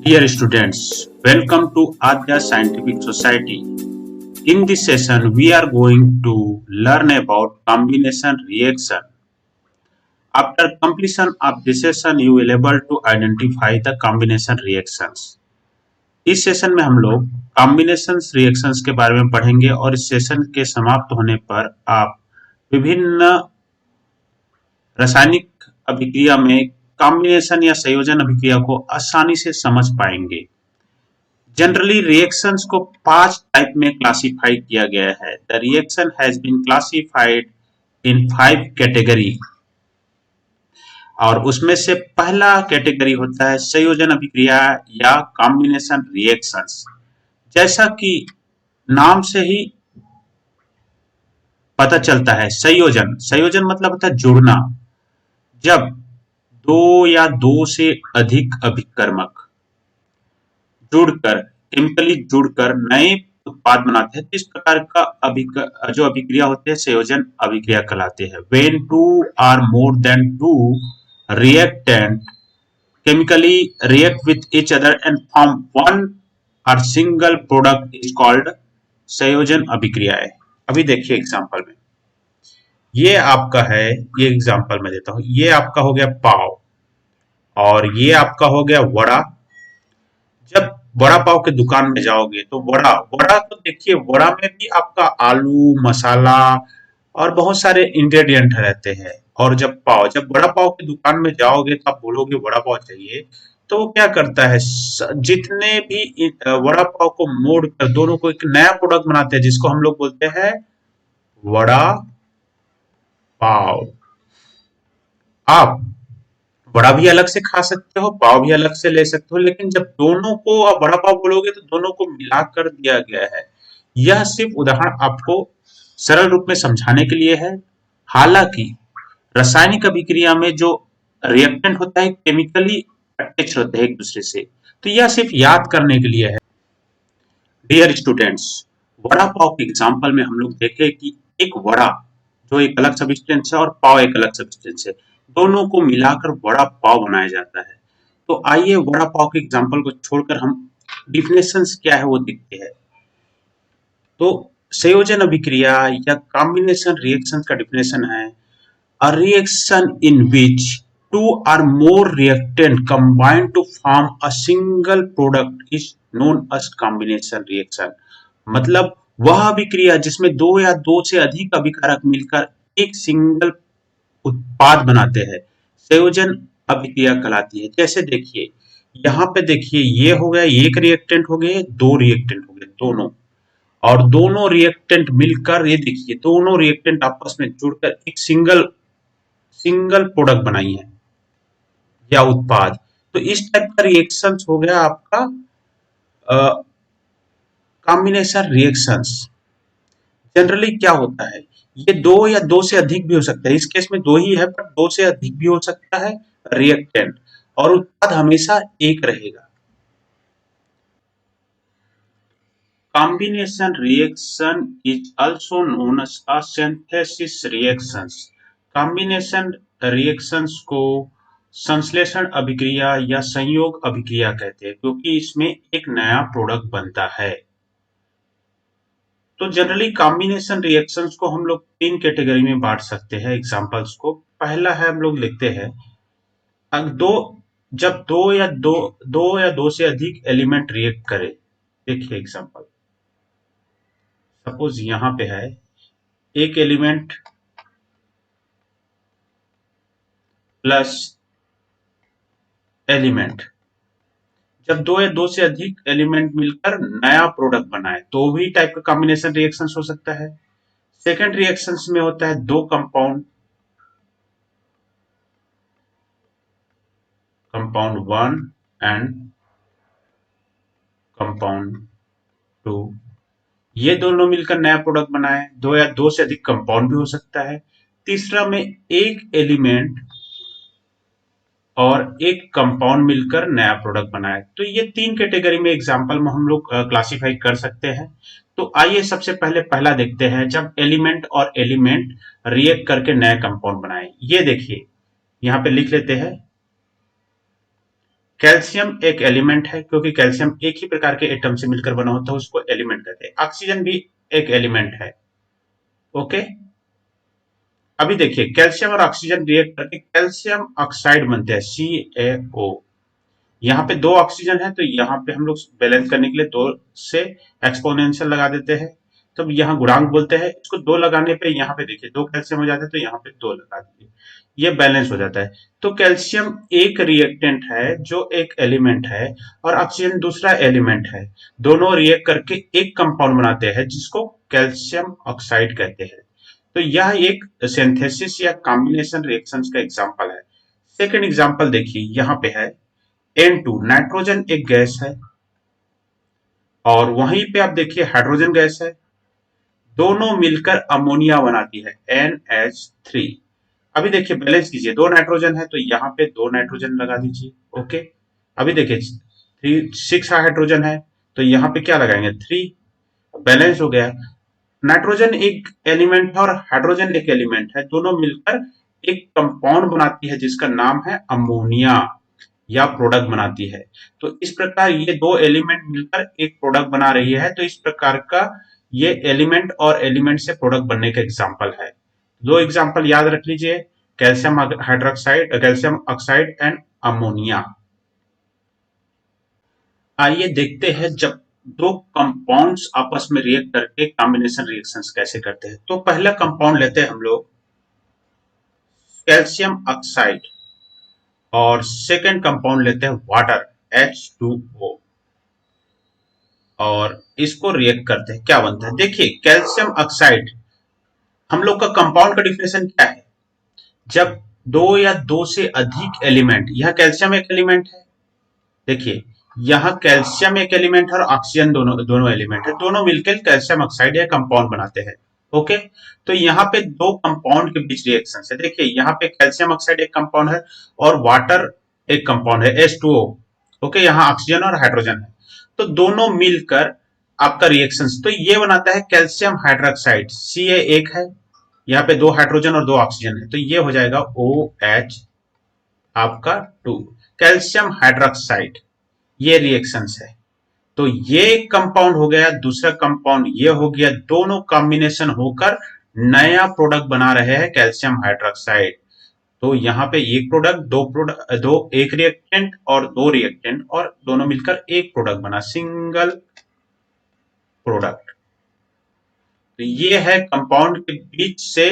Dear students, welcome to Adya Scientific Society. In this session, we are going to learn about combination reaction. After completion of this session, you will able to identify the combination reactions. इस session में हम लोग combination reactions के बारे में पढ़ेंगे और इस सेशन के समाप्त होने पर आप विभिन्न रासायनिक अभिक्रिया में कॉम्बिनेशन या संयोजन अभिक्रिया को आसानी से समझ पाएंगे। जनरली रिएक्शंस को 5 टाइप में क्लासिफाई किया गया है। The reaction has been classified in 5 category और उसमें से पहला कैटेगरी होता है संयोजन अभिक्रिया या कॉम्बिनेशन रिएक्शंस। जैसा कि नाम से ही पता चलता है, संयोजन मतलब होता है जुड़ना। जब दो या दो से अधिक अभिकर्मक जुड़कर केमिकली जुड़कर नए उत्पाद बनाते हैं, तो इस प्रकार का जो अभिक्रिया होती है संयोजन अभिक्रिया कहलाते हैं। When two or more than two reactant chemically react with each other and form one or single product is called संयोजन अभिक्रिया है। अभी देखिए एग्जांपल में, ये आपका है, ये एग्जांपल मैं देता हूं। ये आपका हो गया पाव और ये आपका हो गया वड़ा। जब वड़ा पाव के दुकान में जाओगे तो वड़ा तो देखिए, वड़ा में भी आपका आलू, मसाला और बहुत सारे इंग्रेडिएंट रहते हैं। और जब वड़ा पाव की दुकान में जाओगे तो आप बोलोगे वड़ा पाव चाहिए, तो वो क्या करता है, जितने भी वड़ा पाव को मोड़ कर दोनों को एक नया प्रोडक्ट बनाते हैं, जिसको हम लोग बोलते हैं वड़ा पाव। आप वड़ा भी अलग से खा सकते हो, पाव भी अलग से ले सकते हो, लेकिन जब दोनों को आप वड़ा पाव बोलोगे तो दोनों को मिलाकर दिया गया है। यह सिर्फ उदाहरण आपको सरल रूप में समझाने के लिए है। हालांकि रासायनिक अभिक्रिया में जो रिएक्टेंट होता है केमिकली अटैच होते हैं एक दूसरे से, तो यह सिर्फ याद करने के लिए है। डियर स्टूडेंट्स, वड़ा पाव के एग्जाम्पल में हम लोग देखें कि एक वड़ा जो एक अलग सब्सटेंस है और पाव एक अलग सब्सटेंस है, दोनों को मिलाकर वड़ा पाव बनाया जाता है। तो आइए वड़ा पाव के एग्जाम्पल को छोड़कर हम डिफिनेशंस क्या है वो देखते हैं। तो संयोजन अभिक्रिया या कॉम्बिनेशन रिएक्शन का डिफिनेशन है, a reaction in which two और more reactant combine to form a single product is known as combination reaction. मतलब वह अभिक्रिया जिसमें दो या दो से अधिक अभिकारक मिलकर एक सिंगल उत्पाद बनाते हैं, संयोजन अभिक्रिया कहलाती है। जैसे देखिए, यहाँ पे देखिए, ये हो गया एक रिएक्टेंट हो गए, दो रिएक्टेंट हो गए दोनों, और दोनों रिएक्टेंट मिलकर ये देखिए दोनों रिएक्टेंट आपस में जुड़कर एक सिंगल प्रोडक्ट बनाई है या उत्पाद। तो इस टाइप का रिएक्शन हो गया आपका कॉम्बिनेशन रिएक्शंस। जनरली क्या होता है, ये दो या दो से अधिक भी हो सकता है। इस केस में दो ही है, पर दो से अधिक भी हो सकता है रिएक्टेंट, और उत्पाद हमेशा एक रहेगा। Combination reaction is also known as a synthesis reactions. Combination reactions को संश्लेषण अभिक्रिया या संयोग अभिक्रिया कहते हैं, क्योंकि इसमें एक नया प्रोडक्ट बनता है। तो जनरली कॉम्बिनेशन रिएक्शंस को हम लोग 3 कैटेगरी में बांट सकते हैं एग्जांपल्स को। पहला है, हम लोग लिखते हैं, जब दो या दो से अधिक एलिमेंट रिएक्ट करे। देखिए एग्जांपल, सपोज यहां पे है एक एलिमेंट प्लस एलिमेंट। जब दो या दो से अधिक एलिमेंट मिलकर नया प्रोडक्ट बनाए, तो भी टाइप का कॉम्बिनेशन रिएक्शन हो सकता है। सेकेंड रिएक्शन में होता है दो कंपाउंड 1 एंड कंपाउंड 2, ये दोनों मिलकर नया प्रोडक्ट बनाए। दो या दो से अधिक कंपाउंड भी हो सकता है। तीसरा में एक एलिमेंट और एक कंपाउंड मिलकर नया प्रोडक्ट बनाए। तो ये 3 कैटेगरी में एग्जांपल में हम लोग क्लासिफाई कर सकते हैं। तो आइए सबसे पहले पहला देखते हैं, जब एलिमेंट और एलिमेंट रिएक्ट करके नया कंपाउंड बनाए। ये देखिए, यहाँ पे लिख लेते हैं कैल्शियम एक एलिमेंट है, क्योंकि कैल्शियम एक ही प्रकार के एटम से मिलकर बना होता है, उसको एलिमेंट कहते हैं। ऑक्सीजन भी एक एलिमेंट है। ओके, अभी देखिए कैल्शियम और ऑक्सीजन रिएक्ट करके कैल्शियम ऑक्साइड बनते हैं, CaO। यहाँ पे दो ऑक्सीजन है, तो यहाँ पे हम लोग बैलेंस करने के लिए दो से एक्सपोनेंशियल लगा देते हैं, तब यहाँ गुणांक बोलते हैं इसको। दो लगाने पे यहाँ पे देखिए दो कैल्शियम हो जाते हैं, तो यहाँ पे दो लगा दीजिए, ये बैलेंस हो जाता है। तो कैल्शियम एक रिएक्टेंट है जो एक एलिमेंट है, और ऑक्सीजन दूसरा एलिमेंट है। दोनों रिएक्ट करके एक कंपाउंड बनाते हैं जिसको कैल्शियम ऑक्साइड कहते हैं। तो यह एक सिंथेसिस या कॉम्बिनेशन रिएक्शंस का एग्जांपल है। सेकंड एग्जांपल देखिए, यहाँ पे है N2, नाइट्रोजन एक गैस है, और वहीं पे आप देखिए हाइड्रोजन गैस है, दोनों मिलकर अमोनिया बनाती है, NH3। अभी देखिए बैलेंस कीजिए, दो नाइट्रोजन है तो यहाँ पे दो नाइट्रोजन लगा दीजिए। ओके, अभी देखिए थ्री सिक्स हाइड्रोजन है, तो यहाँ पे क्या लगाएंगे, थ्री। बैलेंस हो गया। नाइट्रोजन एक एलिमेंट है और हाइड्रोजन एक एलिमेंट है, दोनों मिलकर एक कंपाउंड बनाती है जिसका नाम है अमोनिया, या प्रोडक्ट बनाती है। तो इस प्रकार ये दो एलिमेंट मिलकर एक प्रोडक्ट बना रही है। तो इस प्रकार का ये एलिमेंट और एलिमेंट से प्रोडक्ट बनने का एग्जांपल है। दो एग्जांपल याद रख लीजिए, calcium hydroxide, calcium oxide and ammonia. आइए देखते हैं जब दो कंपाउंड्स आपस में रिएक्ट करके कॉम्बिनेशन रिएक्शंस कैसे करते हैं। तो पहला कंपाउंड लेते हैं हम लोग कैल्शियम ऑक्साइड, और सेकेंड कंपाउंड लेते हैं वाटर, H2O, और इसको रिएक्ट करते हैं, क्या बनता है देखिए। कैल्शियम ऑक्साइड, हम लोग का कंपाउंड का डिफिनेशन क्या है, जब दो या दो से अधिक एलिमेंट, यह कैल्शियम एक एलिमेंट है, देखिए यहाँ कैल्शियम एक एलिमेंट है और ऑक्सीजन दोनों दोनों एलिमेंट है, दोनों मिलकर कैल्शियम ऑक्साइड या कंपाउंड बनाते हैं। ओके, तो यहाँ पे दो कंपाउंड के बीच रिएक्शन है, देखिए यहाँ पे कैल्शियम ऑक्साइड एक कंपाउंड है और वाटर एक कंपाउंड है, H2O। ओके, यहाँ ऑक्सीजन और हाइड्रोजन है, तो दोनों मिलकर आपका रिएक्शन, तो ये बनाता है कैल्शियम हाइड्रोक्साइड, Ca एक है, यहाँ पे दो हाइड्रोजन और दो ऑक्सीजन है, तो ये हो जाएगा OH आपका 2, कैल्शियम हाइड्रोक्साइड। ये रिएक्शंस है। तो ये कंपाउंड हो गया, दूसरा कंपाउंड ये हो गया, दोनों कॉम्बिनेशन होकर नया प्रोडक्ट बना रहे हैं कैल्शियम हाइड्रोक्साइड। तो यहाँ पे एक प्रोडक्ट, दो एक रिएक्टेंट और दो रिएक्टेंट, और दोनों मिलकर एक प्रोडक्ट बना, सिंगल प्रोडक्ट। तो ये है कंपाउंड के बीच से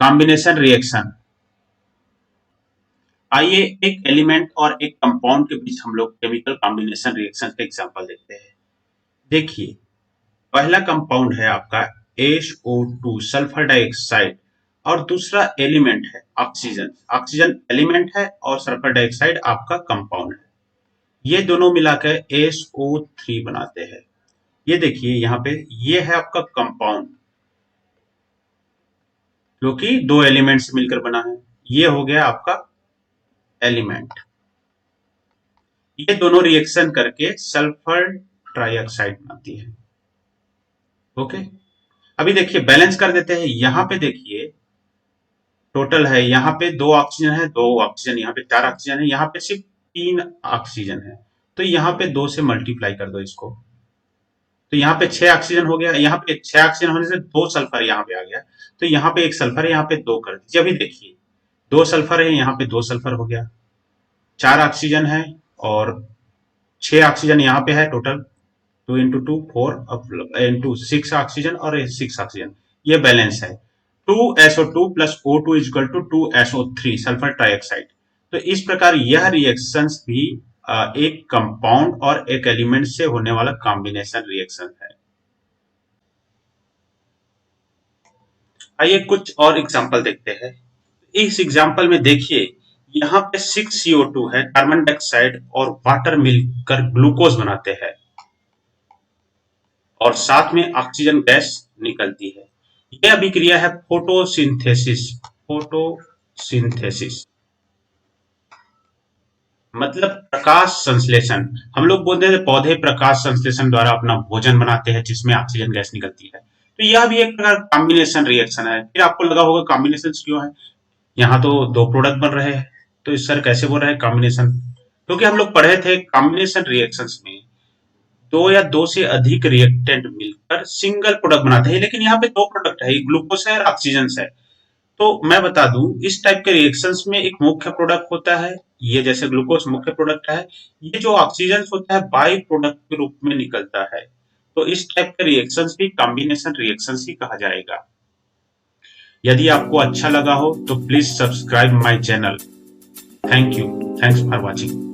कॉम्बिनेशन रिएक्शन। आइए एक एलिमेंट और एक कंपाउंड के बीच हम लोग केमिकल कॉम्बिनेशन रिएक्शन का एग्जांपल देखते हैं। देखिए पहला कंपाउंड है आपका SO2, सल्फर डाइऑक्साइड, और दूसरा एलिमेंट है ऑक्सीजन। ऑक्सीजन एलिमेंट है और सल्फर डाइऑक्साइड आपका कंपाउंड है। ये दोनों मिलाकर SO3 बनाते हैं। ये देखिए यहाँ पे ये है आपका कंपाउंड, जो कि दो एलिमेंट से मिलकर बना है। ये हो गया आपका एलिमेंट। ये दोनों रिएक्शन करके सल्फर ट्राइऑक्साइड बनाती है। ओके, अभी देखिए बैलेंस कर देते हैं। यहाँ पे देखिए टोटल है, यहाँ पे दो ऑक्सीजन है, दो ऑक्सीजन, यहाँ पे चार ऑक्सीजन है, यहाँ पे सिर्फ तीन ऑक्सीजन है, तो यहाँ पे दो से मल्टीप्लाई कर दो इसको, तो यहाँ पे छह ऑक्सीजन हो गया। यहाँ पे छह ऑक्सीजन होने से दो सल्फर यहाँ पे आ गया, तो यहाँ पे एक सल्फर है, यहाँ पे दो कर दीजिए। अभी देखिए दो सल्फर है, यहाँ पे दो सल्फर हो गया, चार ऑक्सीजन है और छह ऑक्सीजन यहाँ पे है, total 2 into 2 4 into six oxygen और सिक्स ऑक्सीजन, ये बैलेंस है। 2SO2 plus O2 equal to 2SO3, sulphur trioxide. तो इस प्रकार यह रिएक्शंस भी एक कंपाउंड और एक एलिमेंट से होने वाला कॉम्बिनेशन रिएक्शन है। आइए कुछ और एग्जांपल देखते हैं। इस एग्जांपल में देखिए यहाँ पे 6CO2 है, कार्बन डाइऑक्साइड और वाटर मिलकर ग्लूकोज बनाते हैं, और साथ में ऑक्सीजन गैस निकलती है। यह अभिक्रिया है फोटोसिंथेसिस। फोटोसिंथेसिस मतलब प्रकाश संश्लेषण। हम लोग बोलते हैं पौधे प्रकाश संश्लेषण द्वारा अपना भोजन बनाते हैं जिसमें ऑक्सीजन गैस निकलती है। तो यह भी एक प्रकार कॉम्बिनेशन रिएक्शन है। फिर आपको लगा होगा कॉम्बिनेशन क्यों है, यहाँ तो दो प्रोडक्ट बन रहे हैं, तो इस सर कैसे बोल रहे हैं कॉम्बिनेशन, क्योंकि हम लोग पढ़े थे कॉम्बिनेशन रिएक्शंस में दो या दो से अधिक रिएक्टेंट मिलकर सिंगल प्रोडक्ट बनाते हैं, लेकिन यहाँ पे दो प्रोडक्ट है, ग्लूकोज है और ऑक्सीजन है। तो मैं बता दूं, इस टाइप के रिएक्शंस में एक मुख्य प्रोडक्ट होता है, ये जैसे ग्लूकोज मुख्य प्रोडक्ट है, ये जो ऑक्सीजन होता है बाई प्रोडक्ट के रूप में निकलता है। तो इस टाइप के रिएक्शंस भी कॉम्बिनेशन रिएक्शंस ही कहा जाएगा। यदि आपको अच्छा लगा हो तो please subscribe my channel. Thank you. Thanks for watching.